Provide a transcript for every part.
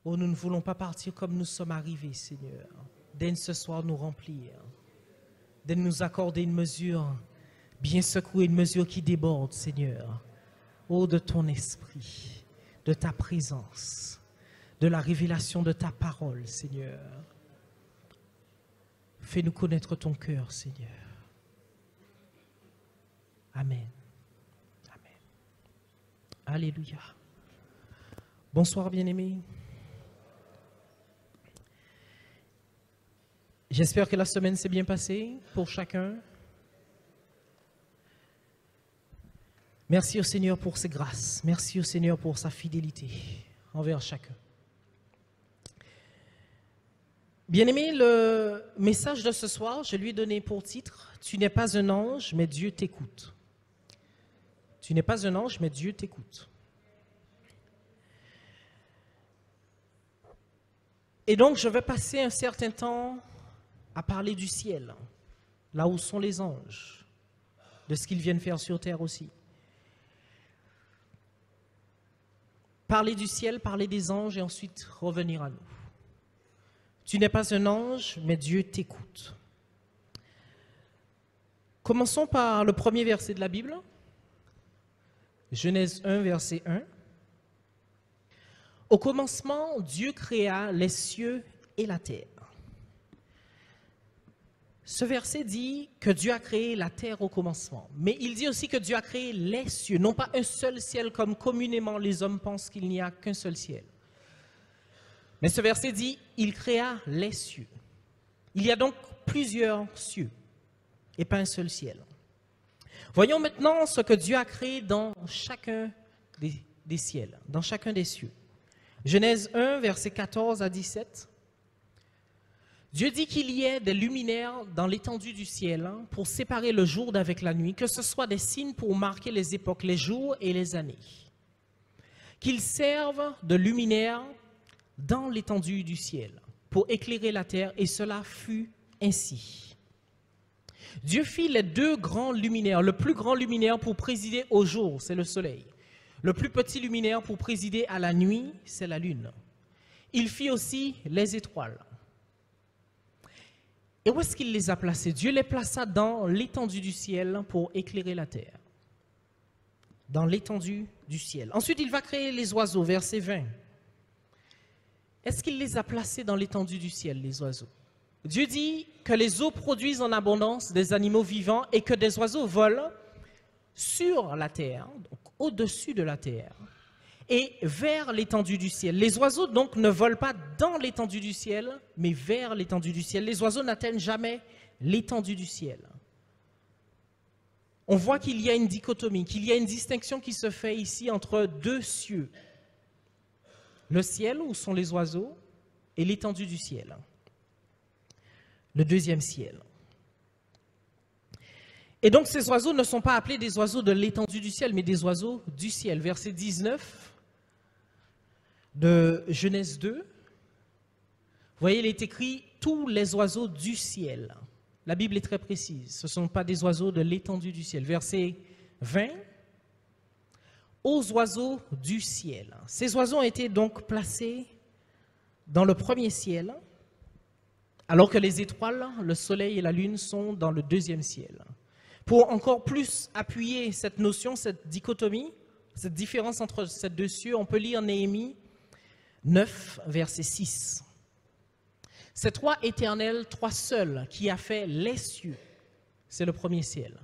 Oh, nous ne voulons pas partir comme nous sommes arrivés, Seigneur. Daigne ce soir nous remplir. Daigne nous accorder une mesure bien secouée, une mesure qui déborde, Seigneur. Oh, de ton esprit, de ta présence, de la révélation de ta parole, Seigneur. Fais-nous connaître ton cœur, Seigneur. Amen. Amen. Alléluia. Bonsoir, bien-aimés. J'espère que la semaine s'est bien passée pour chacun. Merci au Seigneur pour ses grâces. Merci au Seigneur pour sa fidélité envers chacun. Bien-aimé, le message de ce soir, je lui ai donné pour titre « Tu n'es pas un ange, mais Dieu t'écoute ». Tu n'es pas un ange, mais Dieu t'écoute. Et donc, je vais passer un certain temps à parler du ciel, là où sont les anges, de ce qu'ils viennent faire sur terre aussi. Parler du ciel, parler des anges et ensuite revenir à nous. Tu n'es pas un ange, mais Dieu t'écoute. Commençons par le premier verset de la Bible. Genèse 1, verset 1. Au commencement, Dieu créa les cieux et la terre. Ce verset dit que Dieu a créé la terre au commencement, mais il dit aussi que Dieu a créé les cieux, non pas un seul ciel comme communément les hommes pensent qu'il n'y a qu'un seul ciel. Mais ce verset dit, il créa les cieux. Il y a donc plusieurs cieux et pas un seul ciel. Voyons maintenant ce que Dieu a créé dans chacun des ciels, dans chacun des cieux. Genèse 1, versets 14 à 17. Dieu dit qu'il y ait des luminaires dans l'étendue du ciel pour séparer le jour d'avec la nuit, que ce soit des signes pour marquer les époques, les jours et les années. Qu'ils servent de luminaires dans l'étendue du ciel pour éclairer la terre, et cela fut ainsi. Dieu fit les deux grands luminaires, le plus grand luminaire pour présider au jour, c'est le soleil. Le plus petit luminaire pour présider à la nuit, c'est la lune. Il fit aussi les étoiles. Et où est-ce qu'il les a placés? Dieu les plaça dans l'étendue du ciel pour éclairer la terre. Dans l'étendue du ciel. Ensuite, il va créer les oiseaux, verset 20. Est-ce qu'il les a placés dans l'étendue du ciel, les oiseaux? Dieu dit que les eaux produisent en abondance des animaux vivants et que des oiseaux volent sur la terre, donc au-dessus de la terre, et vers l'étendue du ciel. Les oiseaux donc ne volent pas dans l'étendue du ciel, mais vers l'étendue du ciel. Les oiseaux n'atteignent jamais l'étendue du ciel. On voit qu'il y a une dichotomie, qu'il y a une distinction qui se fait ici entre deux cieux. Le ciel, où sont les oiseaux, et l'étendue du ciel. Le deuxième ciel. Et donc ces oiseaux ne sont pas appelés des oiseaux de l'étendue du ciel, mais des oiseaux du ciel. Verset 19 de Genèse 2. Vous voyez, il est écrit « tous les oiseaux du ciel ». La Bible est très précise, ce ne sont pas des oiseaux de l'étendue du ciel. Verset 20. Aux oiseaux du ciel. Ces oiseaux ont été donc placés dans le premier ciel, alors que les étoiles, le soleil et la lune sont dans le deuxième ciel. Pour encore plus appuyer cette notion, cette dichotomie, cette différence entre ces deux cieux, on peut lire Néhémie 9, verset 6. C'est toi, Éternel, toi seul, qui as fait les cieux, c'est le premier ciel.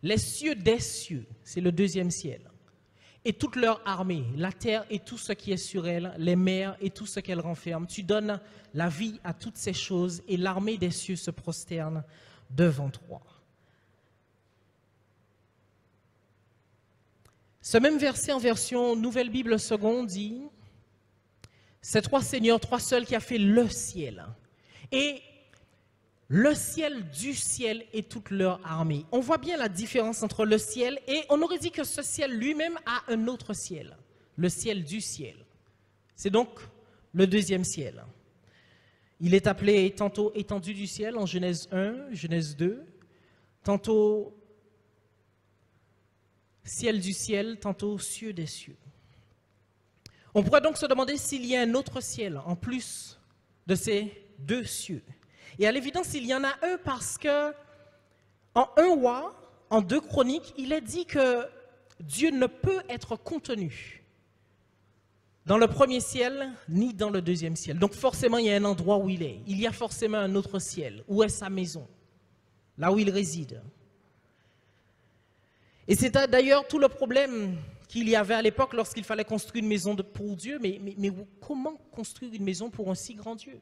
Les cieux des cieux, c'est le deuxième ciel. Et toute leur armée, la terre et tout ce qui est sur elle, les mers et tout ce qu'elle renferme. Tu donnes la vie à toutes ces choses et l'armée des cieux se prosterne devant toi. Ce même verset en version Nouvelle Bible Seconde dit « C'est toi, Seigneur, toi seul qui as fait le ciel. » Et le ciel du ciel et toute leur armée. On voit bien la différence entre le ciel et on aurait dit que ce ciel lui-même a un autre ciel, le ciel du ciel. C'est donc le deuxième ciel. Il est appelé tantôt étendue du ciel en Genèse 1, Genèse 2, tantôt ciel du ciel, tantôt cieux des cieux. On pourrait donc se demander s'il y a un autre ciel en plus de ces deux cieux. Et à l'évidence, il y en a un parce que en 1 roi, en 2 chroniques, il est dit que Dieu ne peut être contenu dans le premier ciel ni dans le deuxième ciel. Donc forcément, il y a un endroit où il est. Il y a forcément un autre ciel. Où est sa maison? Là où il réside. Et c'est d'ailleurs tout le problème qu'il y avait à l'époque lorsqu'il fallait construire une maison pour Dieu. Mais comment construire une maison pour un si grand Dieu?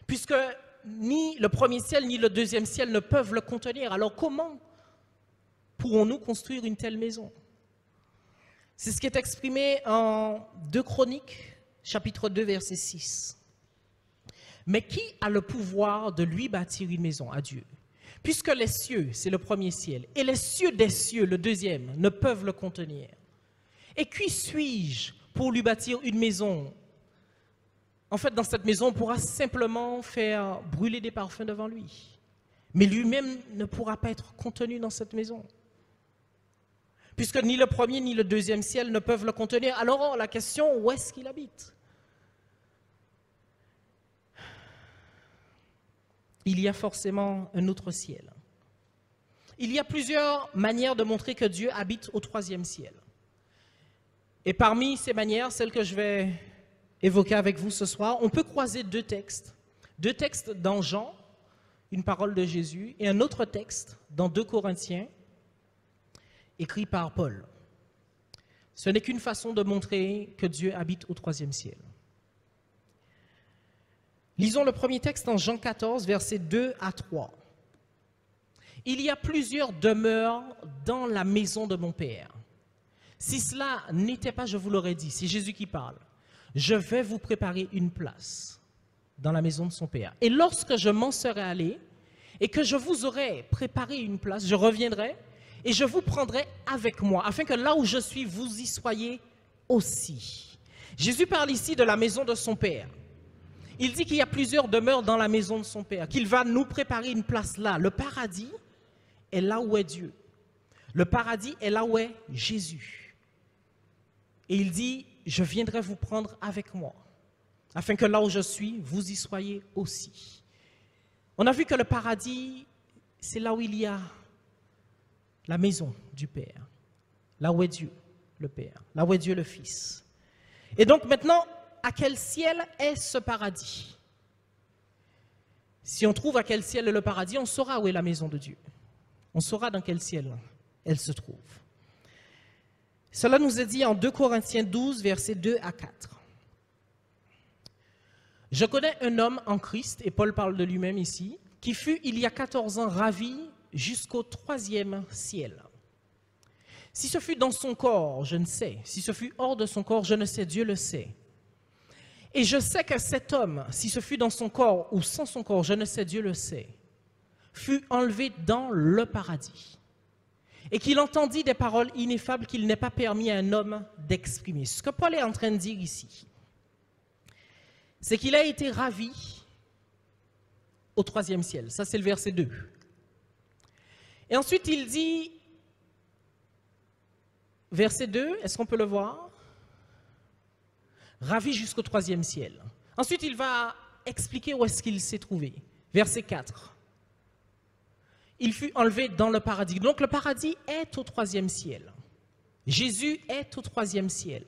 Puisque ni le premier ciel ni le deuxième ciel ne peuvent le contenir. Alors comment pourrons-nous construire une telle maison? C'est ce qui est exprimé en 2 Chroniques, chapitre 2, verset 6. Mais qui a le pouvoir de lui bâtir une maison? À Dieu. Puisque les cieux, c'est le premier ciel, et les cieux des cieux, le deuxième, ne peuvent le contenir. Et qui suis-je pour lui bâtir une maison? En fait, dans cette maison, on pourra simplement faire brûler des parfums devant lui. Mais lui-même ne pourra pas être contenu dans cette maison. Puisque ni le premier ni le deuxième ciel ne peuvent le contenir. Alors la question, où est-ce qu'il habite? Il y a forcément un autre ciel. Il y a plusieurs manières de montrer que Dieu habite au 3e ciel. Et parmi ces manières, celles que je vais évoquer avec vous ce soir, on peut croiser 2 textes. 2 textes dans Jean, une parole de Jésus, et un autre texte dans 2 Corinthiens, écrit par Paul. Ce n'est qu'une façon de montrer que Dieu habite au 3e ciel. Lisons le premier texte en Jean 14, versets 2 à 3. Il y a plusieurs demeures dans la maison de mon Père. Si cela n'était pas, je vous l'aurais dit, c'est Jésus qui parle. Je vais vous préparer une place dans la maison de son Père. Et lorsque je m'en serai allé et que je vous aurai préparé une place, je reviendrai et je vous prendrai avec moi, afin que là où je suis, vous y soyez aussi. Jésus parle ici de la maison de son Père. Il dit qu'il y a plusieurs demeures dans la maison de son Père, qu'il va nous préparer une place là. Le paradis est là où est Dieu. Le paradis est là où est Jésus. Et il dit, je viendrai vous prendre avec moi, afin que là où je suis, vous y soyez aussi. On a vu que le paradis, c'est là où il y a la maison du Père, là où est Dieu le Père, là où est Dieu le Fils. Et donc maintenant, à quel ciel est ce paradis? Si on trouve à quel ciel est le paradis, on saura où est la maison de Dieu. On saura dans quel ciel elle se trouve. Cela nous est dit en 2 Corinthiens 12, versets 2 à 4. Je connais un homme en Christ, et Paul parle de lui-même ici, qui fut il y a 14 ans ravi jusqu'au 3e ciel. Si ce fut dans son corps, je ne sais. Si ce fut hors de son corps, je ne sais. Dieu le sait. Et je sais que cet homme, si ce fut dans son corps ou sans son corps, je ne sais, Dieu le sait, fut enlevé dans le paradis. Et qu'il entendit des paroles ineffables qu'il n'est pas permis à un homme d'exprimer. Ce que Paul est en train de dire ici, c'est qu'il a été ravi au 3e ciel. Ça, c'est le verset 2. Et ensuite, il dit, verset 2, est-ce qu'on peut le voir? Ravi jusqu'au 3e ciel. Ensuite, il va expliquer où est-ce qu'il s'est trouvé. Verset 4. Il fut enlevé dans le paradis. Donc, le paradis est au 3e ciel. Jésus est au 3e ciel.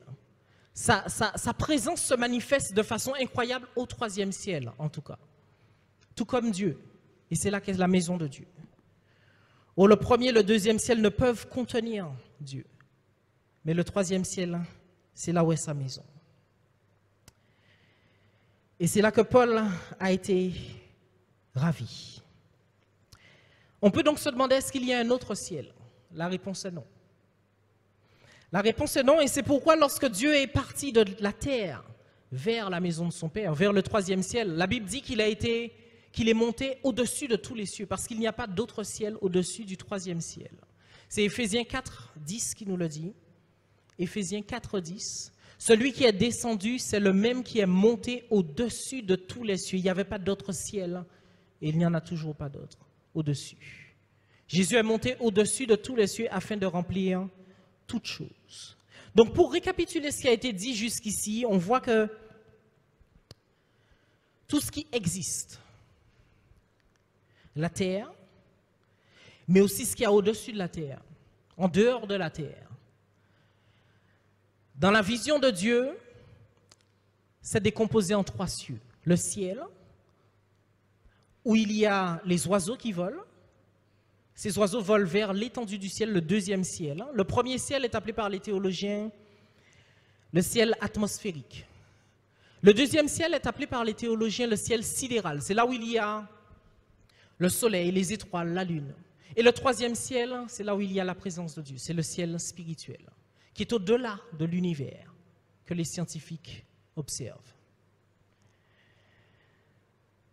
Sa présence se manifeste de façon incroyable au 3e ciel, en tout cas. Tout comme Dieu. Et c'est là qu'est la maison de Dieu. Oh, le 1er et le 2e ciel ne peuvent contenir Dieu. Mais le 3e ciel, c'est là où est sa maison. Et c'est là que Paul a été ravi. On peut donc se demander, est-ce qu'il y a un autre ciel? La réponse est non. La réponse est non, et c'est pourquoi lorsque Dieu est parti de la terre vers la maison de son Père, vers le 3e ciel, la Bible dit qu'il est monté au-dessus de tous les cieux, parce qu'il n'y a pas d'autre ciel au-dessus du 3e ciel. C'est Éphésiens 4, 10 qui nous le dit. Éphésiens 4, 10. Celui qui est descendu, c'est le même qui est monté au-dessus de tous les cieux. Il n'y avait pas d'autre ciel, et il n'y en a toujours pas d'autre au-dessus. Jésus est monté au-dessus de tous les cieux afin de remplir toutes choses. Donc pour récapituler ce qui a été dit jusqu'ici, on voit que tout ce qui existe, la terre, mais aussi ce qu'il y a au-dessus de la terre, en dehors de la terre. Dans la vision de Dieu, c'est décomposé en 3 cieux. Le ciel, où il y a les oiseaux qui volent. Ces oiseaux volent vers l'étendue du ciel, le 2e ciel. Le 1er ciel est appelé par les théologiens le ciel atmosphérique. Le 2e ciel est appelé par les théologiens le ciel sidéral. C'est là où il y a le soleil, les étoiles, la lune. Et le 3e ciel, c'est là où il y a la présence de Dieu. C'est le ciel spirituel, qui est au-delà de l'univers que les scientifiques observent.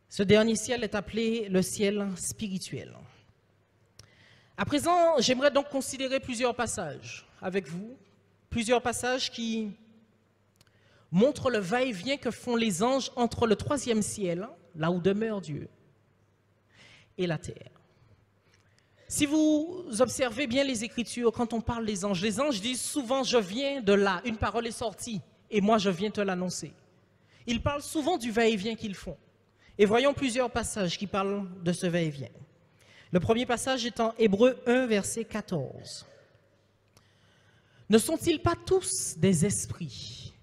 Ce dernier ciel est appelé le ciel spirituel. À présent, j'aimerais donc considérer plusieurs passages avec vous, plusieurs passages qui montrent le va-et-vient que font les anges entre le 3e ciel, là où demeure Dieu, et la terre. Si vous observez bien les Écritures, quand on parle des anges disent souvent « je viens de là », une parole est sortie, et moi je viens te l'annoncer. Ils parlent souvent du va-et-vient qu'ils font. Et voyons plusieurs passages qui parlent de ce va-et-vient. Le premier passage est en Hébreux 1, verset 14. « Ne sont-ils pas tous des esprits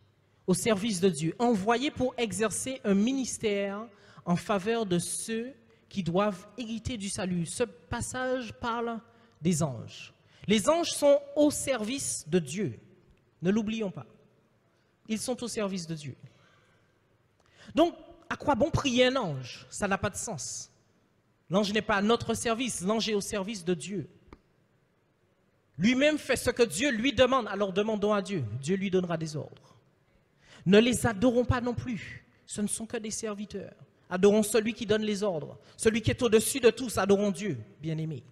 au service de Dieu, envoyés pour exercer un ministère en faveur de ceux qui doivent hériter du salut ?» Ce passage parle des anges. Les anges sont au service de Dieu. Ne l'oublions pas. Ils sont au service de Dieu. Donc, à quoi bon prier un ange? Ça n'a pas de sens. L'ange n'est pas à notre service, l'ange est au service de Dieu. Lui-même fait ce que Dieu lui demande, alors demandons à Dieu. Dieu lui donnera des ordres. Ne les adorons pas non plus. Ce ne sont que des serviteurs. Adorons celui qui donne les ordres. Celui qui est au-dessus de tous, adorons Dieu, bien-aimé.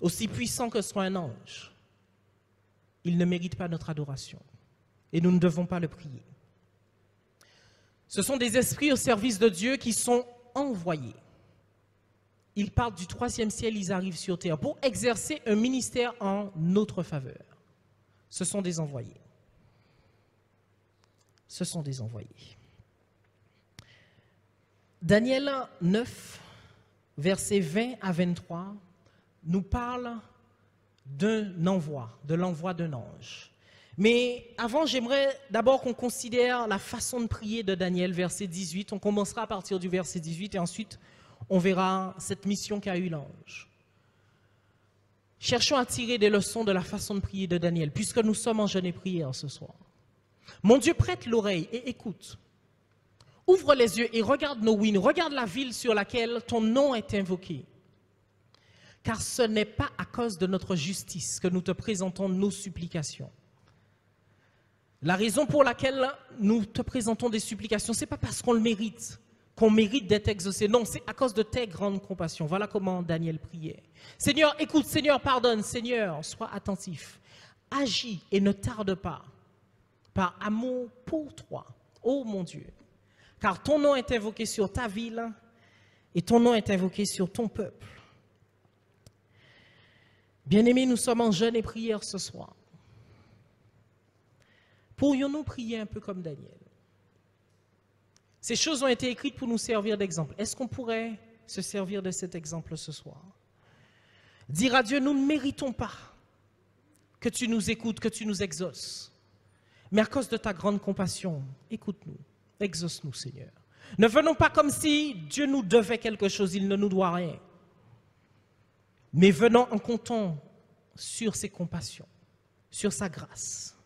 Aussi puissant que soit un ange, il ne mérite pas notre adoration. Et nous ne devons pas le prier. Ce sont des esprits au service de Dieu qui sont envoyés. Ils partent du 3e ciel, ils arrivent sur terre pour exercer un ministère en notre faveur. Ce sont des envoyés. Ce sont des envoyés. Daniel 9, versets 20 à 23, nous parle d'un envoi, de l'envoi d'un ange. Mais avant, j'aimerais d'abord qu'on considère la façon de prier de Daniel, verset 18. On commencera à partir du verset 18 et ensuite on verra cette mission qu'a eu l'ange. Cherchons à tirer des leçons de la façon de prier de Daniel, puisque nous sommes en jeûne et prière ce soir. Mon Dieu, prête l'oreille et écoute. Ouvre les yeux et regarde nos ruines, regarde la ville sur laquelle ton nom est invoqué. Car ce n'est pas à cause de notre justice que nous te présentons nos supplications. La raison pour laquelle nous te présentons des supplications, ce n'est pas parce qu'on le mérite, qu'on mérite d'être exaucé. Non, c'est à cause de tes grandes compassions. Voilà comment Daniel priait. Seigneur, écoute, Seigneur, pardonne, Seigneur, sois attentif. Agis et ne tarde pas, par amour pour toi, ô mon Dieu. Car ton nom est invoqué sur ta ville et ton nom est invoqué sur ton peuple. Bien-aimés, nous sommes en jeûne et prière ce soir. Pourrions-nous prier un peu comme Daniel? Ces choses ont été écrites pour nous servir d'exemple. Est-ce qu'on pourrait se servir de cet exemple ce soir? Dire à Dieu, nous ne méritons pas que tu nous écoutes, que tu nous exauces. Mais à cause de ta grande compassion, écoute-nous, exauce-nous, Seigneur. Ne venons pas comme si Dieu nous devait quelque chose, il ne nous doit rien. Mais venons en comptant sur ses compassions, sur sa grâce.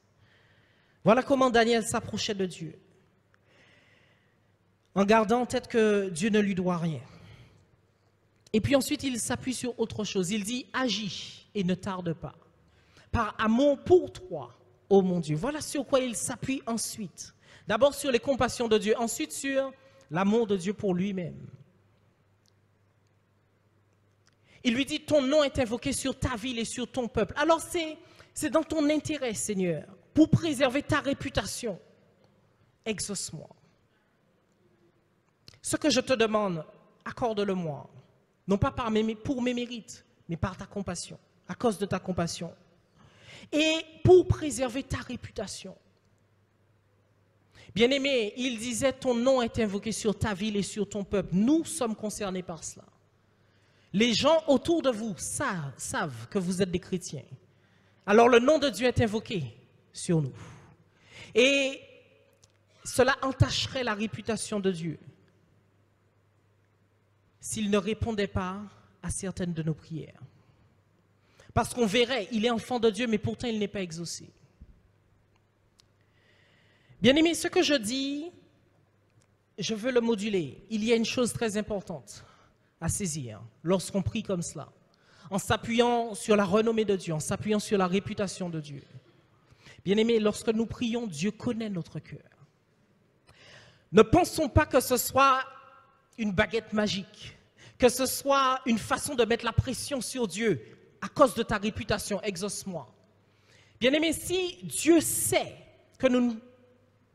Voilà comment Daniel s'approchait de Dieu, en gardant en tête que Dieu ne lui doit rien. Et puis ensuite, il s'appuie sur autre chose. Il dit, agis et ne tarde pas, par amour pour toi, ô mon Dieu. Voilà sur quoi il s'appuie ensuite. D'abord sur les compassions de Dieu, ensuite sur l'amour de Dieu pour lui-même. Il lui dit, ton nom est invoqué sur ta ville et sur ton peuple. Alors c'est dans ton intérêt, Seigneur, pour préserver ta réputation. Exauce-moi. Ce que je te demande, accorde-le-moi. Non pas pour mes mérites, mais par ta compassion, à cause de ta compassion. et pour préserver ta réputation. Bien-aimé, il disait, ton nom est invoqué sur ta ville et sur ton peuple. Nous sommes concernés par cela. Les gens autour de vous savent que vous êtes des chrétiens. Alors le nom de Dieu est invoqué sur nous. Et cela entacherait la réputation de Dieu s'il ne répondait pas à certaines de nos prières. Parce qu'on verrait, il est enfant de Dieu, mais pourtant il n'est pas exaucé. Bien-aimé, ce que je dis, je veux le moduler. Il y a une chose très importante à saisir lorsqu'on prie comme cela, en s'appuyant sur la renommée de Dieu, en s'appuyant sur la réputation de Dieu. Bien-aimé, lorsque nous prions, Dieu connaît notre cœur. Ne pensons pas que ce soit une baguette magique, que ce soit une façon de mettre la pression sur Dieu à cause de ta réputation, exauce-moi. Bien-aimé, si Dieu sait que nous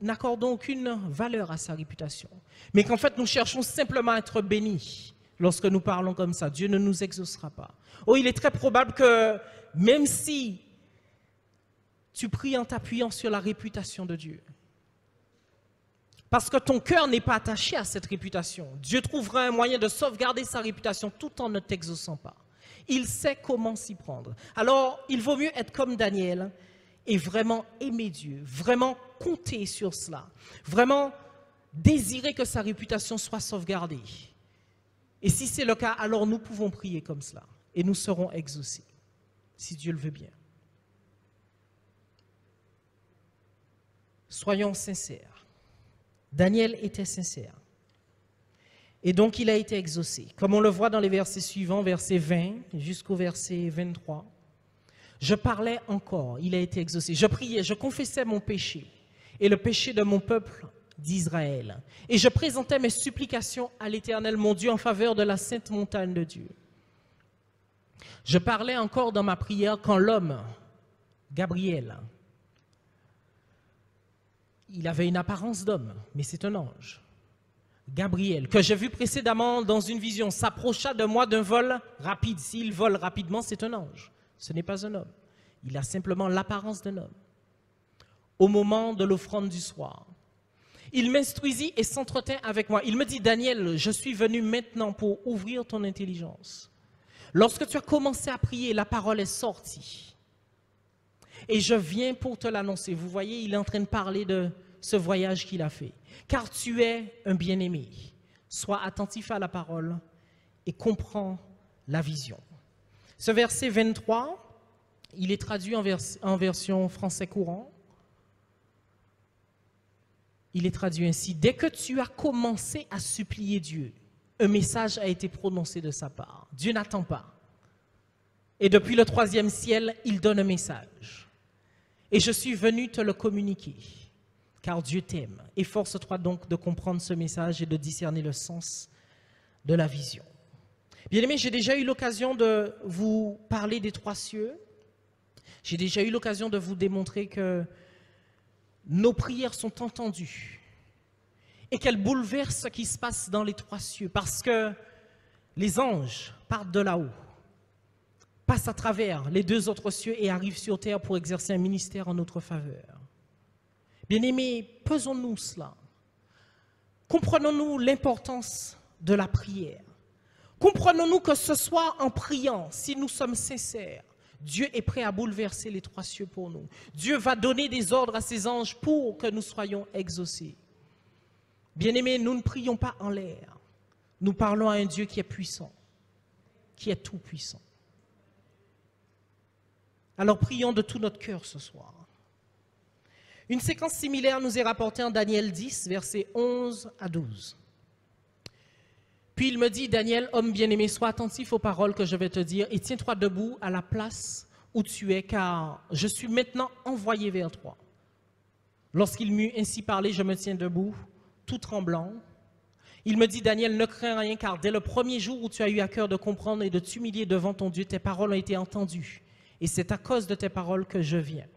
n'accordons aucune valeur à sa réputation, mais qu'en fait nous cherchons simplement à être bénis lorsque nous parlons comme ça, Dieu ne nous exaucera pas. Oh, il est très probable que même si tu pries en t'appuyant sur la réputation de Dieu, parce que ton cœur n'est pas attaché à cette réputation, Dieu trouvera un moyen de sauvegarder sa réputation tout en ne t'exaucant pas. Il sait comment s'y prendre. Alors, il vaut mieux être comme Daniel et vraiment aimer Dieu, vraiment compter sur cela, vraiment désirer que sa réputation soit sauvegardée. Et si c'est le cas, alors nous pouvons prier comme cela et nous serons exaucés, si Dieu le veut bien. Soyons sincères. Daniel était sincère. Et donc il a été exaucé. Comme on le voit dans les versets suivants, verset 20 jusqu'au verset 23. Je parlais encore, il a été exaucé. Je priais, je confessais mon péché et le péché de mon peuple d'Israël. Et je présentais mes supplications à l'Éternel, mon Dieu, en faveur de la sainte montagne de Dieu. Je parlais encore dans ma prière quand l'homme, Gabriel, il avait une apparence d'homme, mais c'est un ange. Gabriel, que j'ai vu précédemment dans une vision, s'approcha de moi d'un vol rapide. S'il vole rapidement, c'est un ange. Ce n'est pas un homme. Il a simplement l'apparence d'un homme. Au moment de l'offrande du soir, il m'instruisit et s'entretint avec moi. Il me dit, Daniel, je suis venu maintenant pour ouvrir ton intelligence. Lorsque tu as commencé à prier, la parole est sortie. Et je viens pour te l'annoncer. Vous voyez, il est en train de parler de ce voyage qu'il a fait. Car tu es un bien-aimé. Sois attentif à la parole et comprends la vision. Ce verset 23, il est traduit en version français courant. Il est traduit ainsi. Dès que tu as commencé à supplier Dieu, un message a été prononcé de sa part. Dieu n'attend pas. Et depuis le 3e ciel, il donne un message. Et je suis venu te le communiquer, car Dieu t'aime. Efforce-toi donc de comprendre ce message et de discerner le sens de la vision. Bien-aimés, j'ai déjà eu l'occasion de vous parler des 3 cieux. J'ai déjà eu l'occasion de vous démontrer que nos prières sont entendues et qu'elles bouleversent ce qui se passe dans les 3 cieux, parce que les anges partent de là-haut, passent à travers les 2 autres cieux et arrivent sur terre pour exercer un ministère en notre faveur. Bien-aimés, pesons-nous cela. Comprenons-nous l'importance de la prière. Comprenons-nous que ce soir, en priant, si nous sommes sincères, Dieu est prêt à bouleverser les 3 cieux pour nous. Dieu va donner des ordres à ses anges pour que nous soyons exaucés. Bien-aimés, nous ne prions pas en l'air. Nous parlons à un Dieu qui est puissant, qui est tout puissant. Alors prions de tout notre cœur ce soir. Une séquence similaire nous est rapportée en Daniel 10, versets 11 à 12. Puis il me dit, Daniel, homme bien-aimé, sois attentif aux paroles que je vais te dire et tiens-toi debout à la place où tu es, car je suis maintenant envoyé vers toi. Lorsqu'il m'eut ainsi parlé, je me tiens debout, tout tremblant. Il me dit, Daniel, ne crains rien, car dès le premier jour où tu as eu à cœur de comprendre et de t'humilier devant ton Dieu, tes paroles ont été entendues. Et c'est à cause de tes paroles que je viens.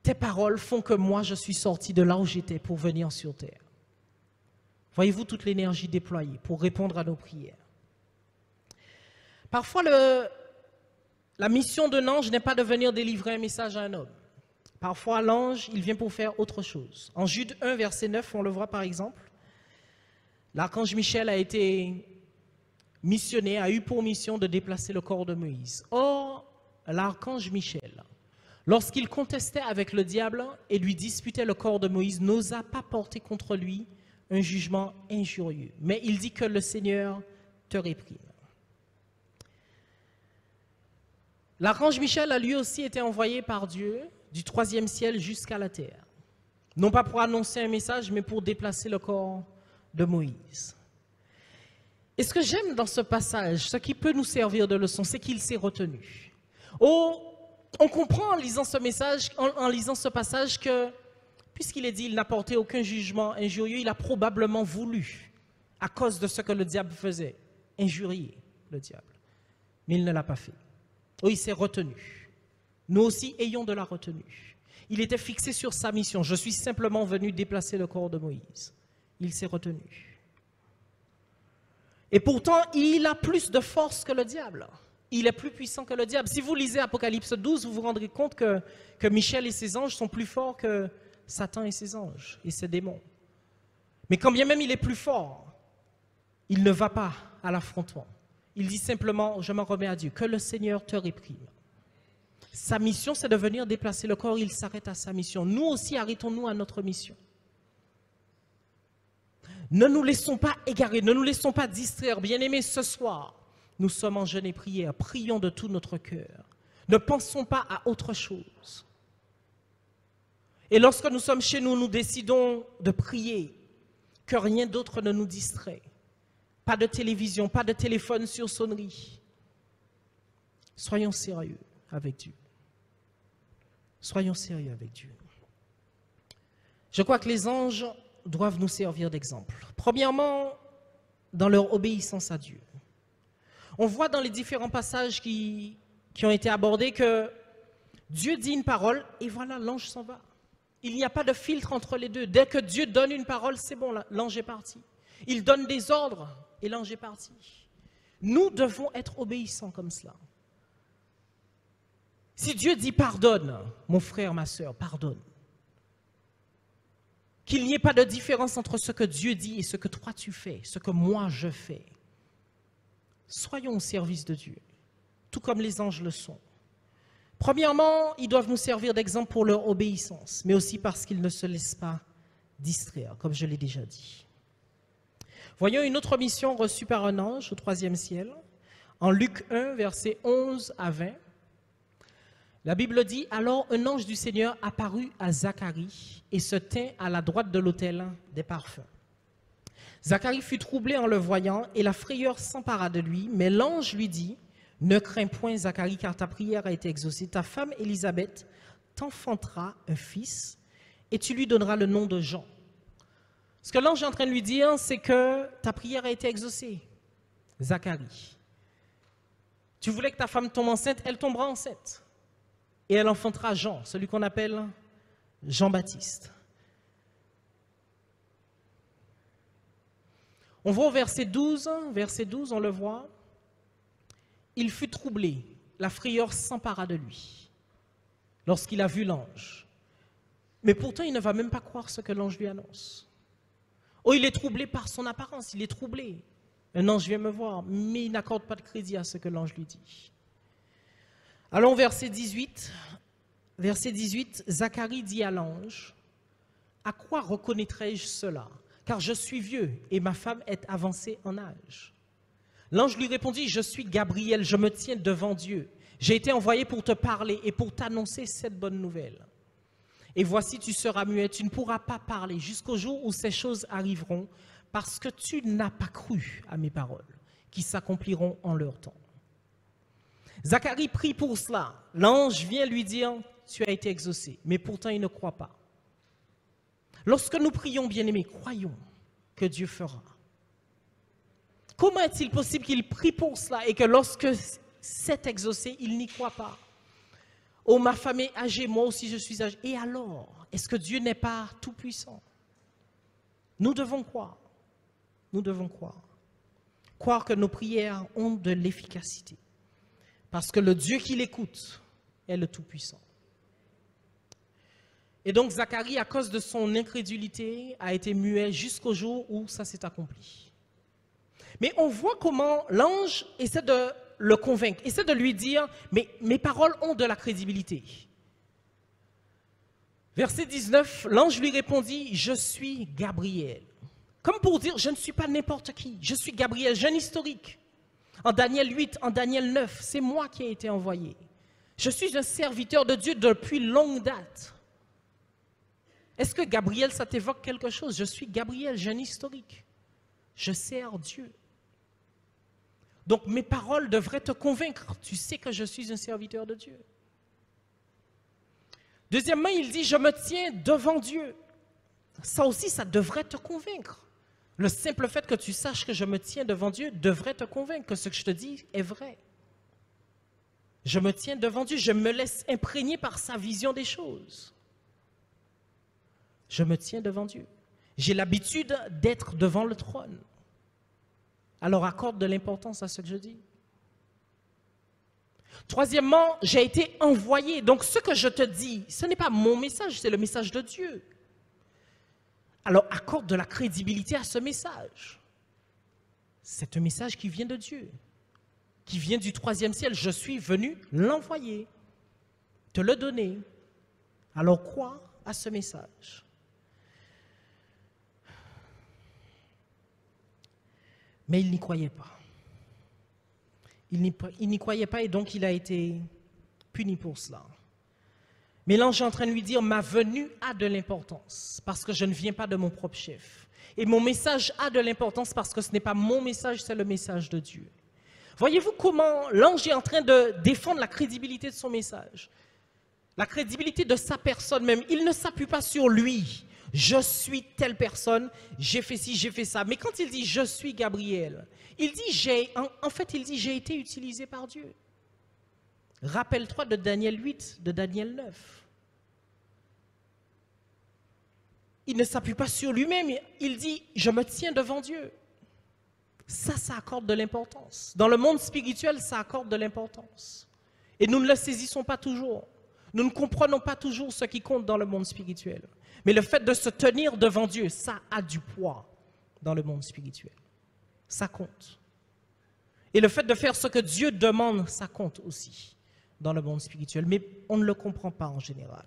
Tes paroles font que moi, je suis sorti de là où j'étais pour venir sur terre. Voyez-vous toute l'énergie déployée pour répondre à nos prières. Parfois, la mission d'un ange n'est pas de venir délivrer un message à un homme. Parfois, l'ange, il vient pour faire autre chose. En Jude 1, verset 9, on le voit par exemple. L'archange Michel a été missionné, a eu pour mission de déplacer le corps de Moïse. Or, l'archange Michel, lorsqu'il contestait avec le diable et lui disputait le corps de Moïse, n'osa pas porter contre lui un jugement injurieux. Mais il dit que le Seigneur te réprime. L'archange Michel a lui aussi été envoyé par Dieu du 3e ciel jusqu'à la terre. Non pas pour annoncer un message, mais pour déplacer le corps de Moïse. Et ce que j'aime dans ce passage, ce qui peut nous servir de leçon, c'est qu'il s'est retenu. On comprend en lisant ce message, en lisant ce passage que, puisqu'il est dit qu'il n'a porté aucun jugement injurieux, il a probablement voulu, à cause de ce que le diable faisait, injurier le diable. Mais il ne l'a pas fait. Oh, il s'est retenu. Nous aussi, ayons de la retenue. Il était fixé sur sa mission. Je suis simplement venu déplacer le corps de Moïse. Il s'est retenu. Et pourtant, il a plus de force que le diable. Il est plus puissant que le diable. Si vous lisez Apocalypse 12, vous vous rendrez compte que Michel et ses anges sont plus forts que Satan et ses anges et ses démons. Mais quand bien même il est plus fort, il ne va pas à l'affrontement. Il dit simplement, je m'en remets à Dieu, que le Seigneur te réprime. Sa mission, c'est de venir déplacer le corps, il s'arrête à sa mission. Nous aussi, arrêtons-nous à notre mission. Ne nous laissons pas égarer, ne nous laissons pas distraire. Bien-aimés, ce soir, nous sommes en jeûne et prière, prions de tout notre cœur. Ne pensons pas à autre chose. Et lorsque nous sommes chez nous, nous décidons de prier, que rien d'autre ne nous distrait. Pas de télévision, pas de téléphone sur sonnerie. Soyons sérieux avec Dieu. Soyons sérieux avec Dieu. Je crois que les anges doivent nous servir d'exemple. Premièrement, dans leur obéissance à Dieu. On voit dans les différents passages qui ont été abordés que Dieu dit une parole et voilà, l'ange s'en va. Il n'y a pas de filtre entre les deux. Dès que Dieu donne une parole, c'est bon, l'ange est parti. Il donne des ordres et l'ange est parti. Nous devons être obéissants comme cela. Si Dieu dit pardonne, mon frère, ma soeur, pardonne. Qu'il n'y ait pas de différence entre ce que Dieu dit et ce que toi tu fais, ce que moi je fais. Soyons au service de Dieu, tout comme les anges le sont. Premièrement, ils doivent nous servir d'exemple pour leur obéissance, mais aussi parce qu'ils ne se laissent pas distraire, comme je l'ai déjà dit. Voyons une autre mission reçue par un ange au 3e ciel, en Luc 1, versets 11 à 20. La Bible dit, alors un ange du Seigneur apparut à Zacharie et se tint à la droite de l'autel des parfums. Zacharie fut troublé en le voyant et la frayeur s'empara de lui, mais l'ange lui dit, ne crains point Zacharie, car ta prière a été exaucée. Ta femme Élisabeth t'enfantera un fils et tu lui donneras le nom de Jean. Ce que l'ange est en train de lui dire, c'est que ta prière a été exaucée, Zacharie. Tu voulais que ta femme tombe enceinte, elle tombera enceinte. Et elle enfantera Jean, celui qu'on appelle Jean-Baptiste. On voit au verset 12, on le voit. Il fut troublé, la frayeur s'empara de lui lorsqu'il a vu l'ange. Mais pourtant, il ne va même pas croire ce que l'ange lui annonce. Oh, il est troublé par son apparence, il est troublé. Un ange vient me voir, mais il n'accorde pas de crédit à ce que l'ange lui dit. Allons, verset 18. Verset 18, Zacharie dit à l'ange, « À quoi reconnaîtrai-je cela? Car je suis vieux et ma femme est avancée en âge. » L'ange lui répondit, « Je suis Gabriel, je me tiens devant Dieu. J'ai été envoyé pour te parler et pour t'annoncer cette bonne nouvelle. Et voici, tu seras muet, tu ne pourras pas parler jusqu'au jour où ces choses arriveront, parce que tu n'as pas cru à mes paroles, qui s'accompliront en leur temps. » Zacharie prie pour cela. L'ange vient lui dire, tu as été exaucé, mais pourtant il ne croit pas. Lorsque nous prions, bien-aimés, croyons que Dieu fera. Comment est-il possible qu'il prie pour cela et que lorsque c'est exaucé, il n'y croit pas? Oh, ma femme est âgée, moi aussi je suis âgé. Et alors, est-ce que Dieu n'est pas tout-puissant? Nous devons croire. Nous devons croire. Croire que nos prières ont de l'efficacité. Parce que le Dieu qui l'écoute est le Tout-Puissant. Et donc Zacharie, à cause de son incrédulité, a été muet jusqu'au jour où ça s'est accompli. Mais on voit comment l'ange essaie de le convaincre, essaie de lui dire, mais mes paroles ont de la crédibilité. Verset 19, l'ange lui répondit, je suis Gabriel. Comme pour dire, je ne suis pas n'importe qui, je suis Gabriel, jeune historique. En Daniel 8, en Daniel 9, c'est moi qui ai été envoyé. Je suis un serviteur de Dieu depuis longue date. Est-ce que Gabriel, ça t'évoque quelque chose? Je suis Gabriel, jeune historique. Je sers Dieu. Donc mes paroles devraient te convaincre. Tu sais que je suis un serviteur de Dieu. Deuxièmement, il dit, je me tiens devant Dieu. Ça aussi, ça devrait te convaincre. Le simple fait que tu saches que je me tiens devant Dieu devrait te convaincre que ce que je te dis est vrai. Je me tiens devant Dieu, je me laisse imprégner par sa vision des choses. Je me tiens devant Dieu. J'ai l'habitude d'être devant le trône. Alors accorde de l'importance à ce que je dis. Troisièmement, j'ai été envoyé. Donc ce que je te dis, ce n'est pas mon message, c'est le message de Dieu. Alors accorde de la crédibilité à ce message. C'est un message qui vient de Dieu, qui vient du troisième ciel. Je suis venu l'envoyer, te le donner. Alors crois à ce message. Mais il n'y croyait pas. Il n'y croyait pas et donc il a été puni pour cela. Mais l'ange est en train de lui dire, ma venue a de l'importance parce que je ne viens pas de mon propre chef. Et mon message a de l'importance parce que ce n'est pas mon message, c'est le message de Dieu. Voyez-vous comment l'ange est en train de défendre la crédibilité de son message, la crédibilité de sa personne même. Il ne s'appuie pas sur lui. Je suis telle personne, j'ai fait ci, j'ai fait ça. Mais quand il dit « je suis Gabriel », il dit « j'ai été utilisé par Dieu ». Rappelle-toi de Daniel 8, de Daniel 9. Il ne s'appuie pas sur lui-même, il dit « je me tiens devant Dieu ». Ça accorde de l'importance. Dans le monde spirituel, ça accorde de l'importance. Et nous ne le saisissons pas toujours. Nous ne comprenons pas toujours ce qui compte dans le monde spirituel. Mais le fait de se tenir devant Dieu, ça a du poids dans le monde spirituel. Ça compte. Et le fait de faire ce que Dieu demande, ça compte aussi dans le monde spirituel. Mais on ne le comprend pas en général.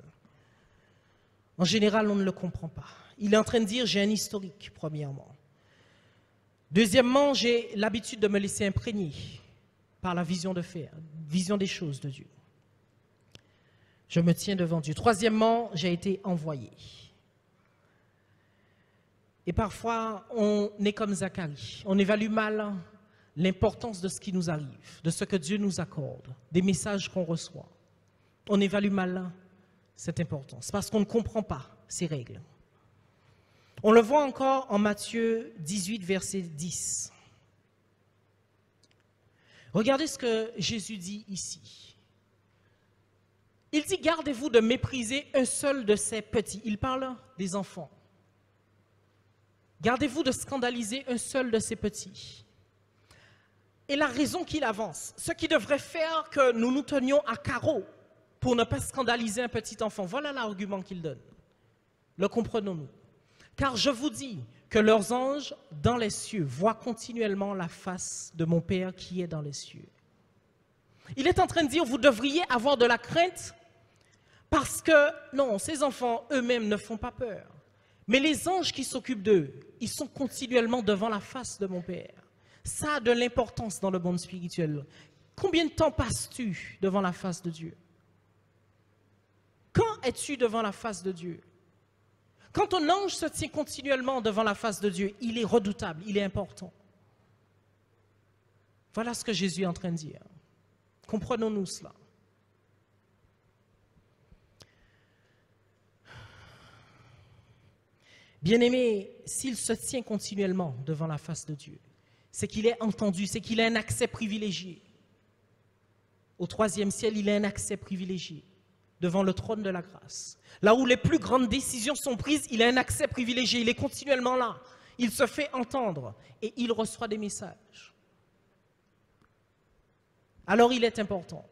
En général, on ne le comprend pas. Il est en train de dire, j'ai un historique, premièrement. Deuxièmement, j'ai l'habitude de me laisser imprégner par la vision des choses de Dieu. Je me tiens devant Dieu. Troisièmement, j'ai été envoyé. Et parfois, on est comme Zacharie. On évalue mal l'importance de ce qui nous arrive, de ce que Dieu nous accorde, des messages qu'on reçoit. On évalue mal cette importance parce qu'on ne comprend pas ces règles. On le voit encore en Matthieu 18, verset 10. Regardez ce que Jésus dit ici. Il dit, gardez-vous de mépriser un seul de ces petits. Il parle des enfants. Gardez-vous de scandaliser un seul de ces petits. Et la raison qu'il avance, ce qui devrait faire que nous nous tenions à carreau pour ne pas scandaliser un petit enfant, voilà l'argument qu'il donne. Le comprenons-nous? Car je vous dis que leurs anges dans les cieux voient continuellement la face de mon Père qui est dans les cieux. Il est en train de dire, vous devriez avoir de la crainte parce que, non, ces enfants eux-mêmes ne font pas peur. Mais les anges qui s'occupent d'eux, ils sont continuellement devant la face de mon Père. Ça a de l'importance dans le monde spirituel. Combien de temps passes-tu devant la face de Dieu? Quand es-tu devant la face de Dieu? Quand un ange se tient continuellement devant la face de Dieu, il est redoutable, il est important. Voilà ce que Jésus est en train de dire. Comprenons-nous cela. Bien-aimé, s'il se tient continuellement devant la face de Dieu, c'est qu'il est entendu, c'est qu'il a un accès privilégié. Au troisième ciel, il a un accès privilégié devant le trône de la grâce. Là où les plus grandes décisions sont prises, il a un accès privilégié, il est continuellement là. Il se fait entendre et il reçoit des messages. alors il est important,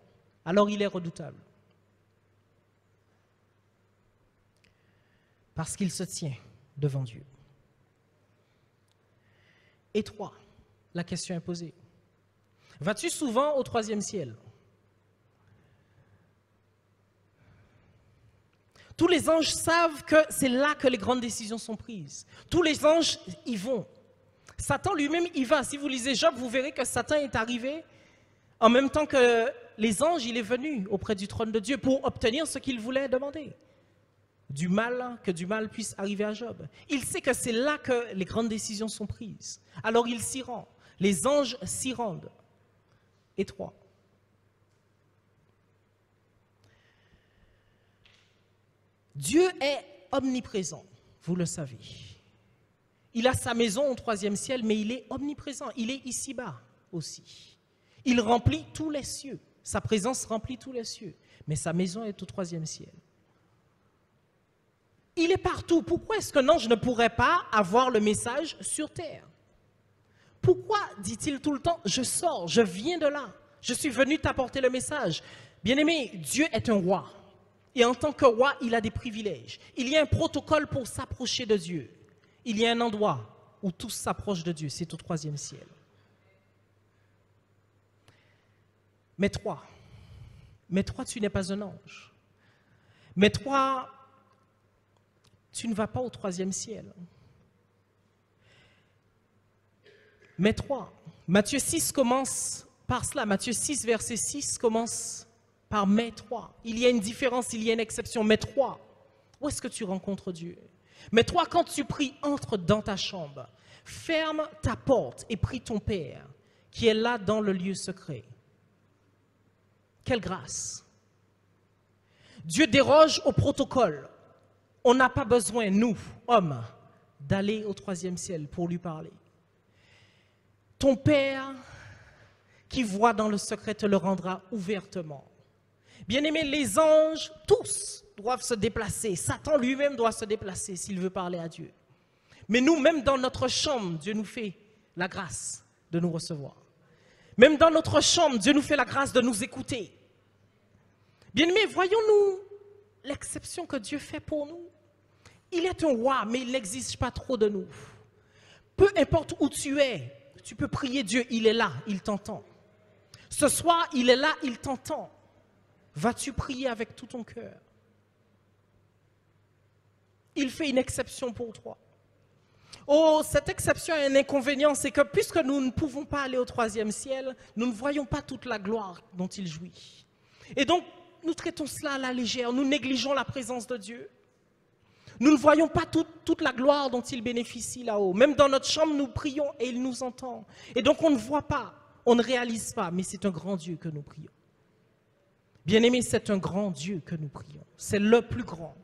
alors il est redoutable. Parce qu'il se tient devant Dieu. Et 3, la question est posée. Vas-tu souvent au 3e ciel? Tous les anges savent que c'est là que les grandes décisions sont prises. Tous les anges y vont. Satan lui-même y va. Si vous lisez Job, vous verrez que Satan est arrivé en même temps que les anges, il est venu auprès du trône de Dieu pour obtenir ce qu'il voulait demander. Que du mal puisse arriver à Job. Il sait que c'est là que les grandes décisions sont prises. Alors il s'y rend. Les anges s'y rendent. Et 3. Dieu est omniprésent, vous le savez. Il a sa maison au 3e ciel, mais il est omniprésent. Il est ici-bas aussi. Il remplit tous les cieux. Sa présence remplit tous les cieux. Mais sa maison est au 3e ciel. Il est partout. Pourquoi est-ce qu'un ange ne pourrait pas avoir le message sur terre? Pourquoi dit-il tout le temps, je sors, je viens de là, je suis venu t'apporter le message? Bien-aimé, Dieu est un roi. Et en tant que roi, il a des privilèges. Il y a un protocole pour s'approcher de Dieu. Il y a un endroit où tous s'approchent de Dieu, c'est au 3e ciel. Mais toi, tu n'es pas un ange. Mais toi, tu ne vas pas au 3e ciel. Mais toi, Matthieu 6 commence par cela. Matthieu 6, verset 6 commence par mais toi. Il y a une différence, il y a une exception. Mais toi, où est-ce que tu rencontres Dieu? Mais toi, quand tu pries, entre dans ta chambre, ferme ta porte et prie ton Père, qui est là dans le lieu secret. Quelle grâce! Dieu déroge au protocole. On n'a pas besoin, nous, hommes, d'aller au 3e ciel pour lui parler. Ton Père, qui voit dans le secret, te le rendra ouvertement. Bien-aimés, les anges, tous, doivent se déplacer. Satan lui-même doit se déplacer s'il veut parler à Dieu. Mais nous, même dans notre chambre, Dieu nous fait la grâce de nous recevoir. Même dans notre chambre, Dieu nous fait la grâce de nous écouter. Bien-aimés, voyons-nous l'exception que Dieu fait pour nous. Il est un roi, mais il n'exige pas trop de nous. Peu importe où tu es, tu peux prier Dieu, il est là, il t'entend. Ce soir, il est là, il t'entend. Vas-tu prier avec tout ton cœur? Il fait une exception pour toi. Oh, cette exception a un inconvénient, c'est que puisque nous ne pouvons pas aller au 3e ciel, nous ne voyons pas toute la gloire dont il jouit. Et donc, nous traitons cela à la légère, nous négligeons la présence de Dieu. Nous ne voyons pas toute la gloire dont il bénéficie là-haut. Même dans notre chambre, nous prions et il nous entend. Et donc, on ne voit pas, on ne réalise pas, mais c'est un grand Dieu que nous prions. Bien-aimés, c'est un grand Dieu que nous prions. C'est le plus grand,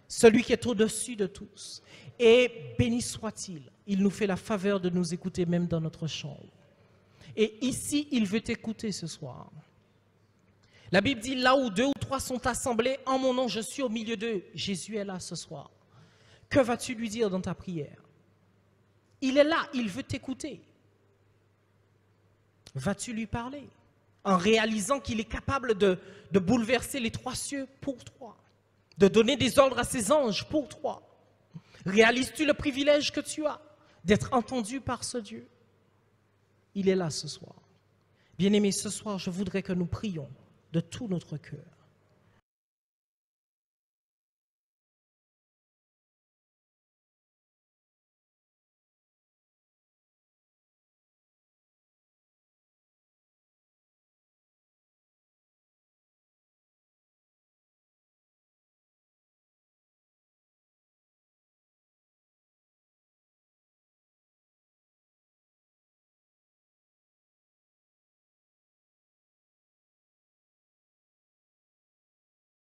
celui qui est au-dessus de tous. Et béni soit-il, il nous fait la faveur de nous écouter même dans notre chambre. Et ici, il veut t'écouter ce soir. La Bible dit, là où 2 ou 3 sont assemblés, en mon nom, je suis au milieu d'eux. Jésus est là ce soir. Que vas-tu lui dire dans ta prière? Il est là, il veut t'écouter. Vas-tu lui parler? En réalisant qu'il est capable de bouleverser les 3 cieux pour toi, de donner des ordres à ses anges pour toi. Réalises-tu le privilège que tu as d'être entendu par ce Dieu? Il est là ce soir. Bien-aimés, ce soir, je voudrais que nous prions de tout notre cœur.